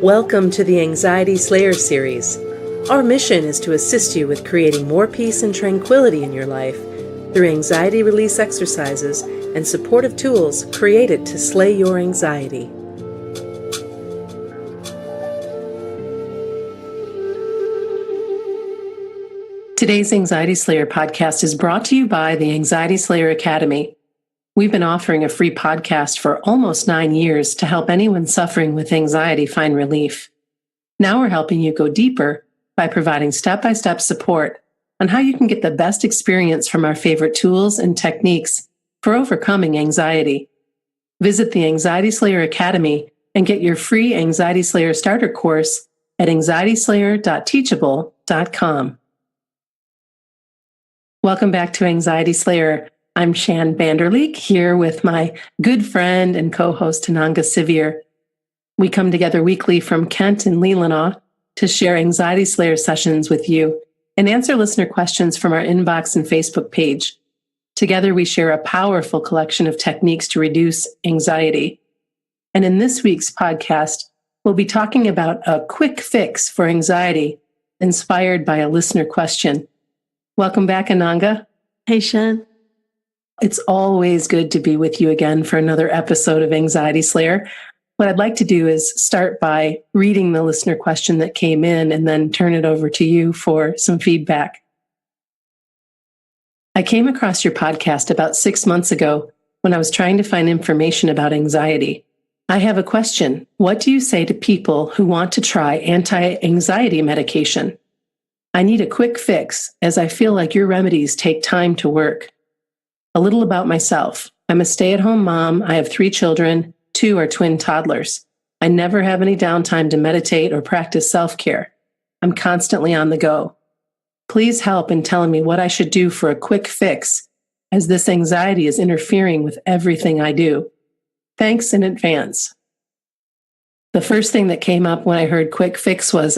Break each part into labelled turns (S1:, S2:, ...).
S1: Welcome to the Anxiety Slayer series. Our mission is to assist you with creating more peace and tranquility in your life through anxiety release exercises and supportive tools created to slay your anxiety. Today's Anxiety Slayer podcast is brought to you by the Anxiety Slayer Academy. We've been offering a free podcast for almost 9 years to help anyone suffering with anxiety find relief. Now we're helping you go deeper by providing step-by-step support on how you can get the best experience from our favorite tools and techniques for overcoming anxiety. Visit the Anxiety Slayer Academy and get your free Anxiety Slayer starter course at anxietyslayer.teachable.com. Welcome back to Anxiety Slayer. I'm Shan Vanderleek here with my good friend and co-host Ananga Sivir. We come together weekly from Kent and Leelanau to share Anxiety Slayer sessions with you and answer listener questions from our inbox and Facebook page. Together we share a powerful collection of techniques to reduce anxiety. And in this week's podcast, we'll be talking about a quick fix for anxiety inspired by a listener question. Welcome back, Ananga.
S2: Hey, Shan.
S1: It's always good to be with you again for another episode of Anxiety Slayer. What I'd like to do is start by reading the listener question that came in and then turn it over to you for some feedback. I came across your podcast about 6 months ago when I was trying to find information about anxiety. I have a question. What do you say to people who want to try anti-anxiety medication? I need a quick fix as I feel like your remedies take time to work. A little about myself. I'm a stay-at-home mom. I have 3 children. 2 are twin toddlers. I never have any downtime to meditate or practice self-care. I'm constantly on the go. Please help in telling me what I should do for a quick fix, as this anxiety is interfering with everything I do. Thanks in advance. The first thing that came up when I heard quick fix was,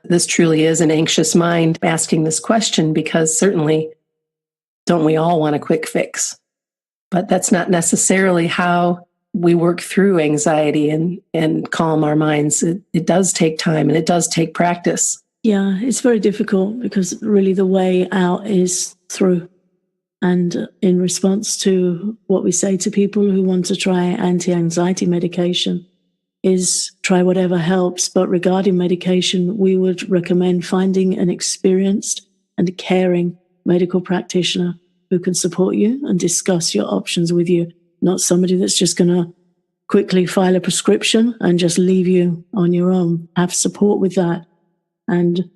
S1: this truly is an anxious mind asking this question, because certainly don't we all want a quick fix? But that's not necessarily how we work through anxiety and calm our minds. It does take time and it does take practice.
S2: Yeah, it's very difficult because really the way out is through. And in response to what we say to people who want to try anti-anxiety medication is try whatever helps. But regarding medication, we would recommend finding an experienced and caring medical practitioner who can support you and discuss your options with you, not somebody that's just going to quickly file a prescription and just leave you on your own. Have support with that. And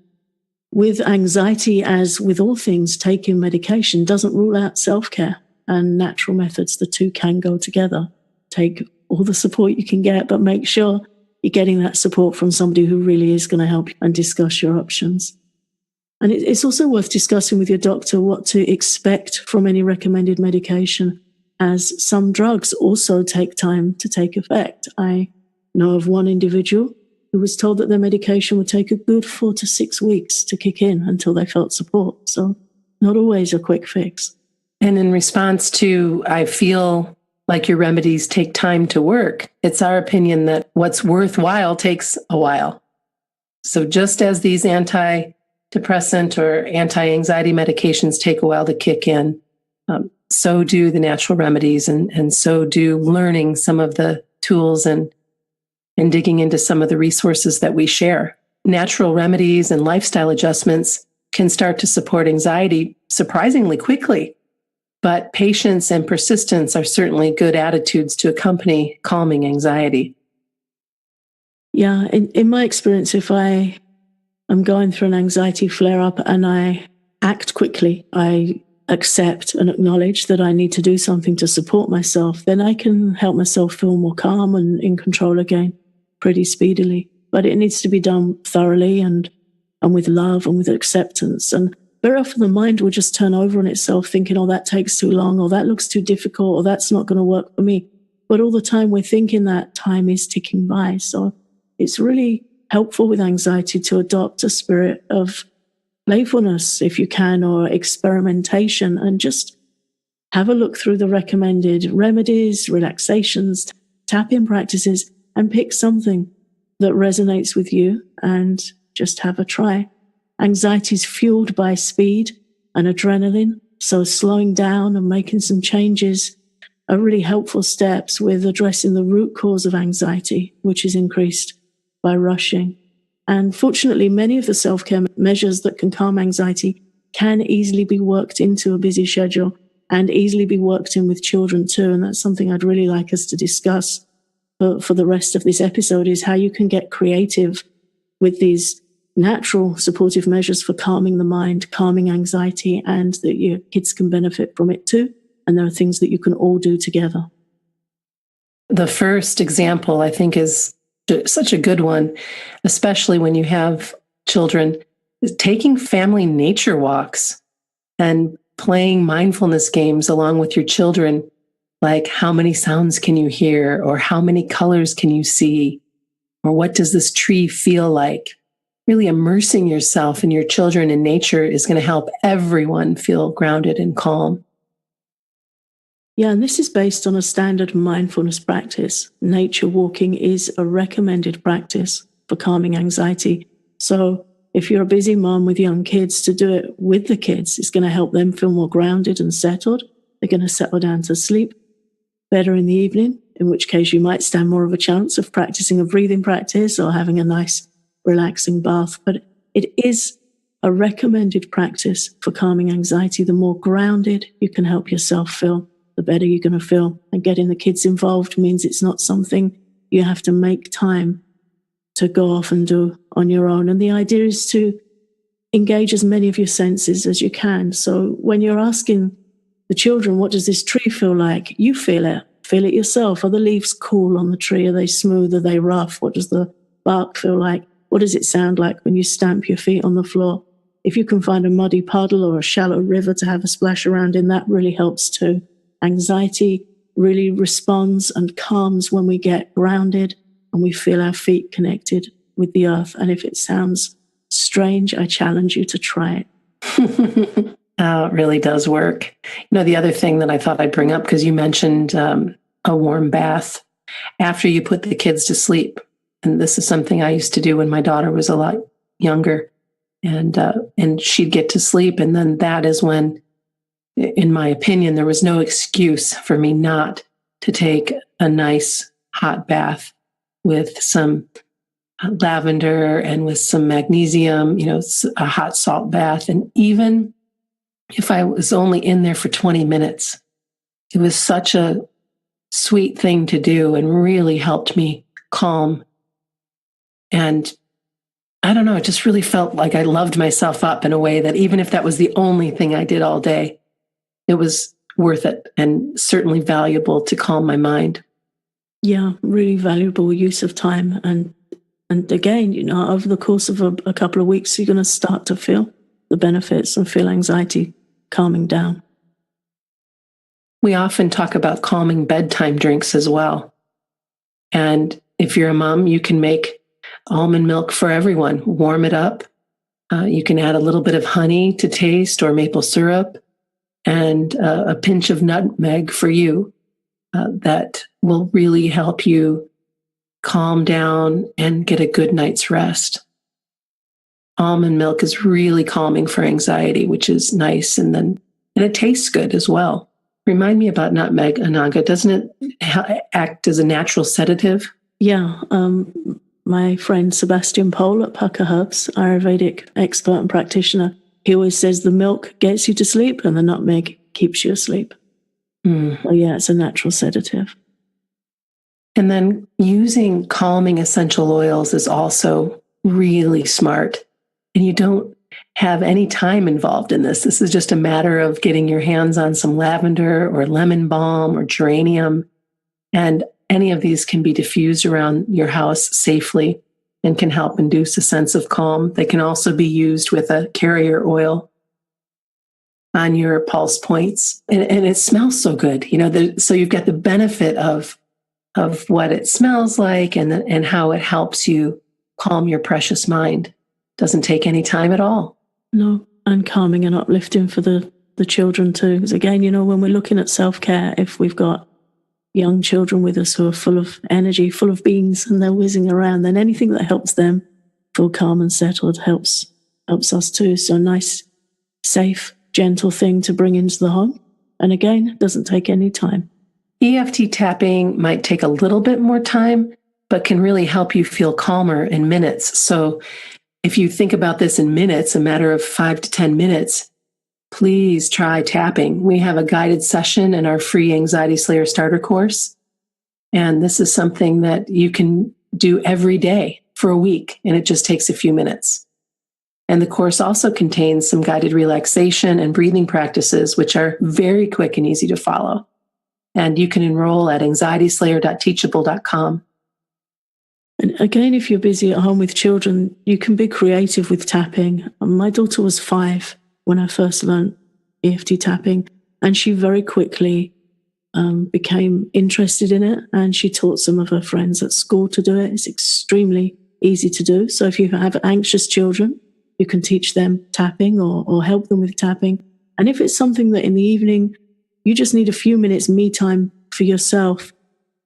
S2: with anxiety, as with all things, taking medication doesn't rule out self-care and natural methods. The two can go together. Take all the support you can get, but make sure you're getting that support from somebody who really is going to help you and discuss your options. And it's also worth discussing with your doctor what to expect from any recommended medication, as some drugs also take time to take effect. I know of one individual who was told that their medication would take a good 4 to 6 weeks to kick in until they felt support. So not always a quick fix.
S1: And in response to, I feel like your remedies take time to work, it's our opinion that what's worthwhile takes a while. So just as these antidepressant or anti-anxiety medications take a while to kick in, so do the natural remedies, and so do learning some of the tools and digging into some of the resources that we share. Natural remedies and lifestyle adjustments can start to support anxiety surprisingly quickly, but patience and persistence are certainly good attitudes to accompany calming anxiety.
S2: Yeah, in my experience, if I am going through an anxiety flare-up and I act quickly, I accept and acknowledge that I need to do something to support myself, then I can help myself feel more calm and in control again pretty speedily. But it needs to be done thoroughly and with love and with acceptance. And very often the mind will just turn over on itself thinking, that takes too long, or that looks too difficult, or that's not going to work for me. But all the time we're thinking that time is ticking by. So it's really helpful with anxiety to adopt a spirit of playfulness, if you can, or experimentation, and just have a look through the recommended remedies, relaxations, tap-in practices, and pick something that resonates with you and just have a try. Anxiety is fueled by speed and adrenaline, so slowing down and making some changes are really helpful steps with addressing the root cause of anxiety, which is increased by rushing. And fortunately, many of the self-care measures that can calm anxiety can easily be worked into a busy schedule and easily be worked in with children too. And that's something I'd really like us to discuss for the rest of this episode, is how you can get creative with these natural supportive measures for calming the mind, calming anxiety, and that your kids can benefit from it too. And there are things that you can all do together.
S1: The first example, I think, is such a good one, especially when you have children, is taking family nature walks and playing mindfulness games along with your children, like how many sounds can you hear, or how many colors can you see, or what does this tree feel like? Really immersing yourself and your children in nature is going to help everyone feel grounded and calm.
S2: Yeah, and this is based on a standard mindfulness practice. Nature walking is a recommended practice for calming anxiety. So if you're a busy mom with young kids, to do it with the kids is going to help them feel more grounded and settled. They're going to settle down to sleep better in the evening, in which case you might stand more of a chance of practicing a breathing practice or having a nice relaxing bath. But it is a recommended practice for calming anxiety. The more grounded you can help yourself feel, the better you're going to feel. And getting the kids involved means it's not something you have to make time to go off and do on your own. And the idea is to engage as many of your senses as you can. So when you're asking the children, what does this tree feel like? You feel it. Feel it yourself. Are the leaves cool on the tree? Are they smooth? Are they rough? What does the bark feel like? What does it sound like when you stamp your feet on the floor? If you can find a muddy puddle or a shallow river to have a splash around in, that really helps too. Anxiety really responds and calms when we get grounded and we feel our feet connected with the earth. And if it sounds strange, I challenge you to try it.
S1: It really does work. The other thing that I thought I'd bring up, because you mentioned a warm bath after you put the kids to sleep. And this is something I used to do when my daughter was a lot younger, and she'd get to sleep. And then that is when, in my opinion, there was no excuse for me not to take a nice hot bath with some lavender and with some magnesium, a hot salt bath. And even if I was only in there for 20 minutes, it was such a sweet thing to do and really helped me calm. And I don't know, it just really felt like I loved myself up in a way that even if that was the only thing I did all day, it was worth it and certainly valuable to calm my mind.
S2: Yeah, really valuable use of time. And again, over the course of a couple of weeks, you're going to start to feel the benefits and feel anxiety calming down.
S1: We often talk about calming bedtime drinks as well. And if you're a mom, you can make almond milk for everyone. Warm it up. You can add a little bit of honey to taste or maple syrup and a pinch of nutmeg for you. That will really help you calm down and get a good night's rest. Almond milk is really calming for anxiety, which is nice. And it tastes good as well. Remind me about nutmeg, Ananga. Doesn't it act as a natural sedative?
S2: Yeah. My friend Sebastian Pohl at Pukka Herbs, Ayurvedic expert and practitioner, he always says the milk gets you to sleep and the nutmeg keeps you asleep. So yeah, it's a natural sedative.
S1: And then using calming essential oils is also really smart. And you don't have any time involved in this. This is just a matter of getting your hands on some lavender or lemon balm or geranium. And any of these can be diffused around your house safely and can help induce a sense of calm. They can also be used with a carrier oil on your pulse points. And it smells so good. So you've got the benefit of what it smells like and how it helps you calm your precious mind. Doesn't take any time at all.
S2: No, and calming and uplifting for the children too. Because again, when we're looking at self-care, if we've got young children with us who are full of energy, full of beans, and they're whizzing around, then anything that helps them feel calm and settled helps us too. So nice, safe, gentle thing to bring into the home. And again, it doesn't take any time.
S1: EFT tapping might take a little bit more time, but can really help you feel calmer in minutes. So if you think about this in minutes, a matter of 5 to 10 minutes, please try tapping. We have a guided session in our free Anxiety Slayer starter course. And this is something that you can do every day for a week, and it just takes a few minutes. And the course also contains some guided relaxation and breathing practices, which are very quick and easy to follow. And you can enroll at anxietyslayer.teachable.com.
S2: And again, if you're busy at home with children, you can be creative with tapping. My daughter was 5 when I first learned EFT tapping, and she very quickly became interested in it, and she taught some of her friends at school to do it. It's extremely easy to do. So if you have anxious children, you can teach them tapping or help them with tapping. And if it's something that in the evening, you just need a few minutes me time for yourself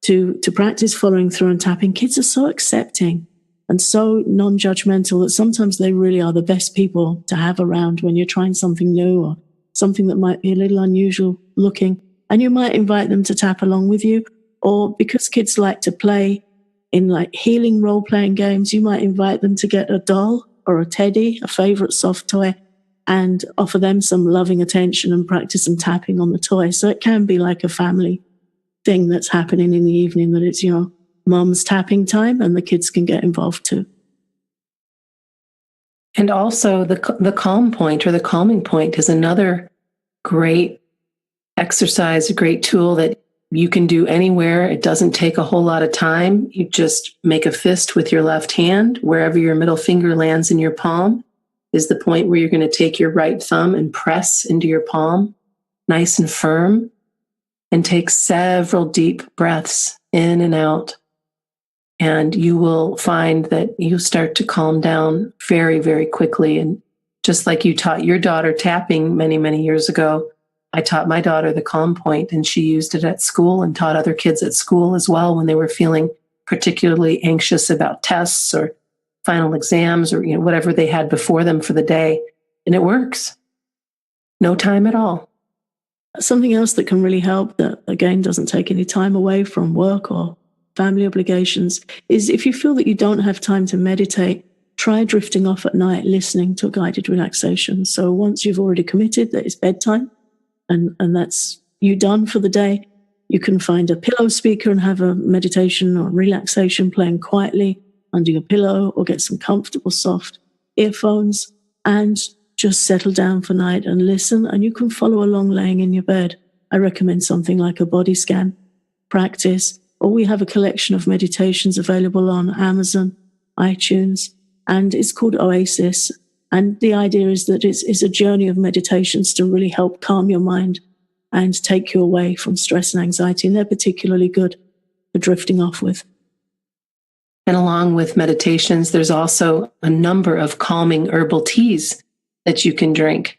S2: to practice following through and tapping, kids are so accepting and so non-judgmental that sometimes they really are the best people to have around when you're trying something new or something that might be a little unusual looking. And you might invite them to tap along with you. Or because kids like to play in like healing role-playing games, you might invite them to get a doll or a teddy, a favorite soft toy, and offer them some loving attention and practice some tapping on the toy. So it can be like a family thing that's happening in the evening, that it's your mom's tapping time and the kids can get involved too.
S1: And also the Comm Point or the calming point is another great exercise, a great tool that you can do anywhere. It doesn't take a whole lot of time. You just make a fist with your left hand. Wherever your middle finger lands in your palm is the point where you're going to take your right thumb and press into your palm, nice and firm, and take several deep breaths in and out. And you will find that you start to calm down very, very quickly. And just like you taught your daughter tapping many, many years ago, I taught my daughter the Comm Point, and she used it at school and taught other kids at school as well when they were feeling particularly anxious about tests or final exams or whatever they had before them for the day. And it works. No time at all.
S2: Something else that can really help that, again, doesn't take any time away from work or family obligations is if you feel that you don't have time to meditate, try drifting off at night, listening to a guided relaxation. So once you've already committed that it's bedtime and that's you done for the day, you can find a pillow speaker and have a meditation or relaxation playing quietly under your pillow, or get some comfortable, soft earphones and just settle down for night and listen. And you can follow along laying in your bed. I recommend something like a body scan practice, or we have a collection of meditations available on Amazon, iTunes, and it's called Oasis. And the idea is that it's a journey of meditations to really help calm your mind and take you away from stress and anxiety. And they're particularly good for drifting off with.
S1: And along with meditations, there's also a number of calming herbal teas that you can drink.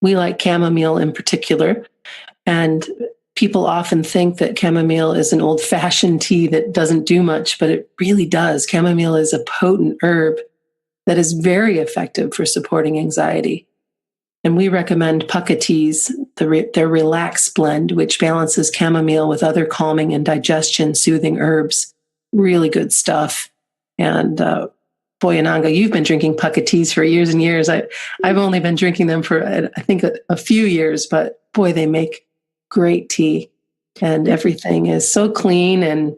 S1: We like chamomile in particular. And people often think that chamomile is an old-fashioned tea that doesn't do much, but it really does. Chamomile is a potent herb that is very effective for supporting anxiety. And we recommend Pukka teas, their Relax blend, which balances chamomile with other calming and digestion-soothing herbs. Really good stuff. And boy, Ananga, you've been drinking Pukka teas for years and years. I've only been drinking them for, I think, a few years, but boy, they make great tea. And everything is so clean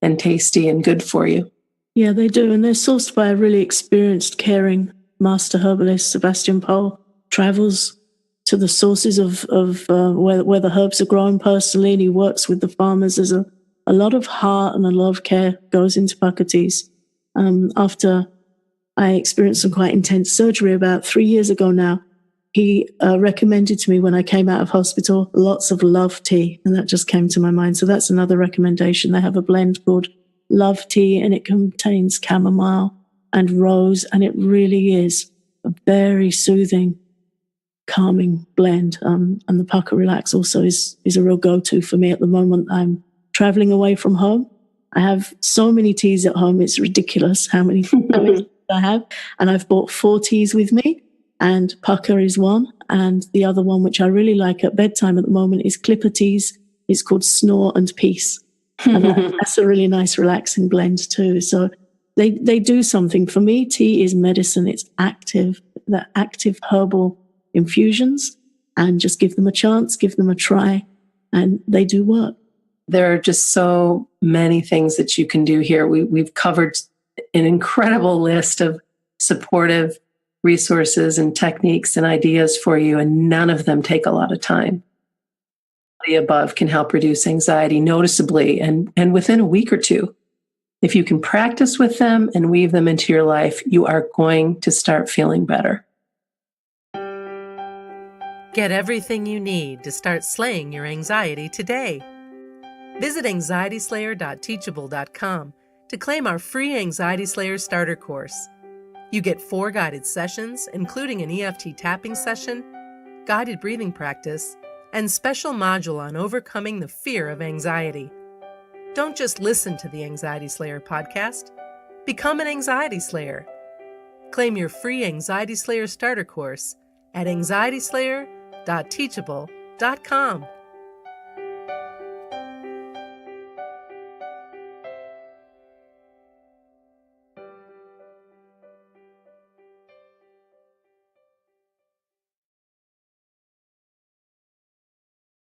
S1: and tasty and good for you.
S2: Yeah, they do. And they're sourced by a really experienced, caring master herbalist. Sebastian Pohl travels to the sources of where the herbs are grown personally, and he works with the farmers. There's a lot of heart and a lot of care goes into Pukka teas. After I experienced some quite intense surgery about 3 years ago now, he recommended to me when I came out of hospital lots of love tea, and that just came to my mind. So that's another recommendation. They have a blend called Love Tea, and it contains chamomile and rose, and it really is a very soothing, calming blend. And the Pukka Relax also is a real go-to for me at the moment. I'm traveling away from home. I have so many teas at home. It's ridiculous how many teas I have. And I've bought 4 teas with me, and Pucker is one. And the other one, which I really like at bedtime at the moment, is Clipper Teas. It's called Snore and Peace. And that's a really nice, relaxing blend too. So they do something. For me, tea is medicine. It's active, the active herbal infusions, and just give them a chance, give them a try, and they do work.
S1: There are just so many things that you can do here. We've covered an incredible list of supportive resources and techniques and ideas for you, and none of them take a lot of time. The above can help reduce anxiety noticeably and within a week or two. If you can practice with them and weave them into your life, you are going to start feeling better.
S3: Get everything you need to start slaying your anxiety today. Visit anxietyslayer.teachable.com to claim our free Anxiety Slayer starter course. You get 4 guided sessions, including an EFT tapping session, guided breathing practice, and special module on overcoming the fear of anxiety. Don't just listen to the Anxiety Slayer podcast. Become an Anxiety Slayer. Claim your free Anxiety Slayer starter course at anxietyslayer.teachable.com.